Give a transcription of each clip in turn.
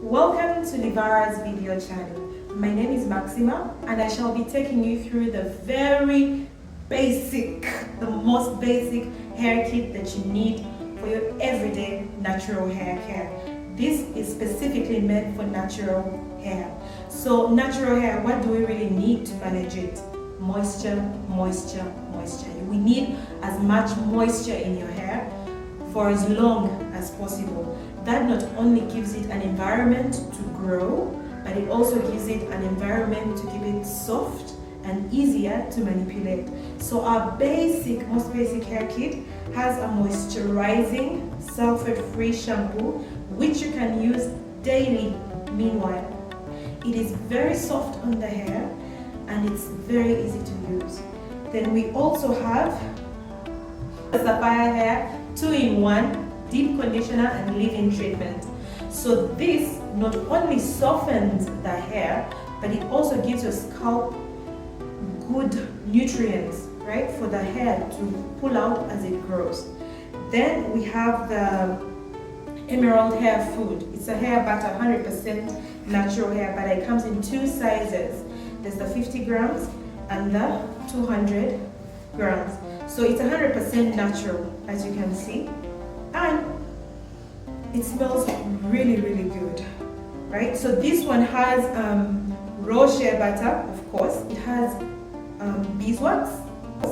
Welcome to Livara's video channel. My name is Maxima and I shall be taking you through the very basic, the most basic hair kit that you need for your everyday natural hair care. This is specifically meant for natural hair. So natural hair, what do we really need to manage it? Moisture, moisture, moisture. We need as much moisture in your hair for as long as possible. That not only gives it an environment to grow, but it also gives it an environment to keep it soft and easier to manipulate. So our most basic hair kit has a moisturizing sulphate-free shampoo, which you can use daily. Meanwhile, it is very soft on the hair and it's very easy to use. Then we also have the Sapphire hair 2-in-1 deep conditioner and leave-in treatment. So this not only softens the hair, but it also gives your scalp good nutrients, right, for the hair to pull out as it grows. Then we have the Emerald Hair Food. It's a hair butter, 100% natural hair butter. It comes in 2 sizes. There's the 50 grams and the 200 grams. So it's 100% natural, as you can see. And it smells really, really good, right? So this one has raw shea butter, of course. It has beeswax.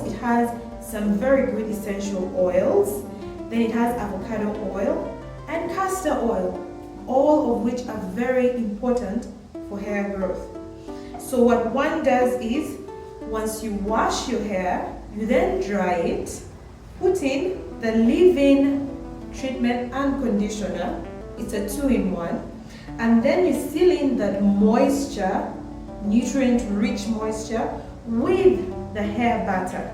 It has some very good essential oils. Then it has avocado oil and castor oil, all of which are very important for hair growth. So what one does is, once you wash your hair, you then dry it, put in the leave-in treatment and conditioner. It's a 2-in-1, and then you seal in that moisture, nutrient-rich moisture, with the hair butter,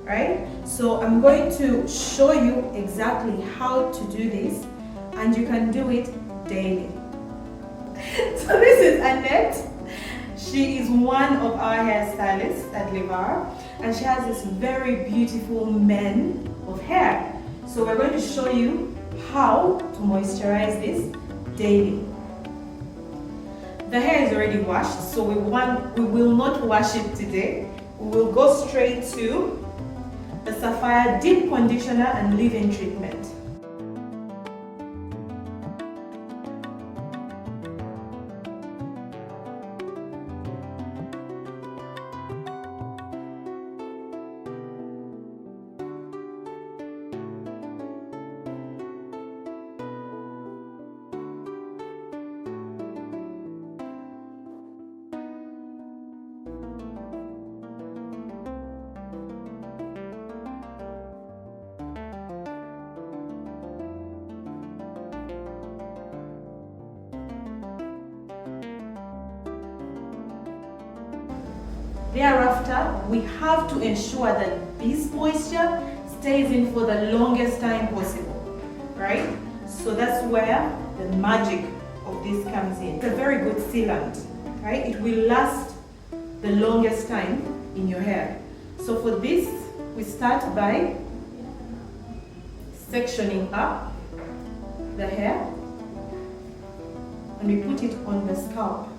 right? So I'm going to show you exactly how to do this, and you can do it daily. So this is Annette. She is one of our hairstylists at Livara, and she has this very beautiful mane of hair. So we're going to show you how to moisturize this daily. The hair is already washed, so we will not wash it today. We will go straight to the Sapphire deep conditioner and leave-in treatment. Thereafter, we have to ensure that this moisture stays in for the longest time possible, right? So that's where the magic of this comes in. It's a very good sealant, right? It will last the longest time in your hair. So for this, we start by sectioning up the hair and we put it on the scalp.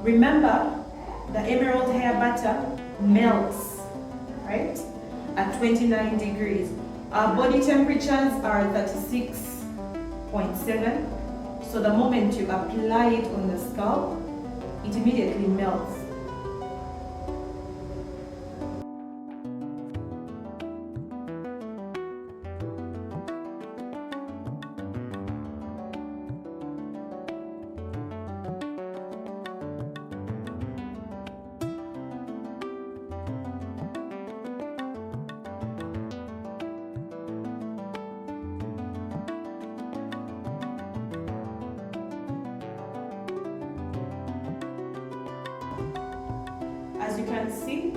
Remember, the emerald hair butter melts, right, at 29 degrees. Our body temperatures are 36.7, so the moment you apply it on the scalp, it immediately melts. As you can see,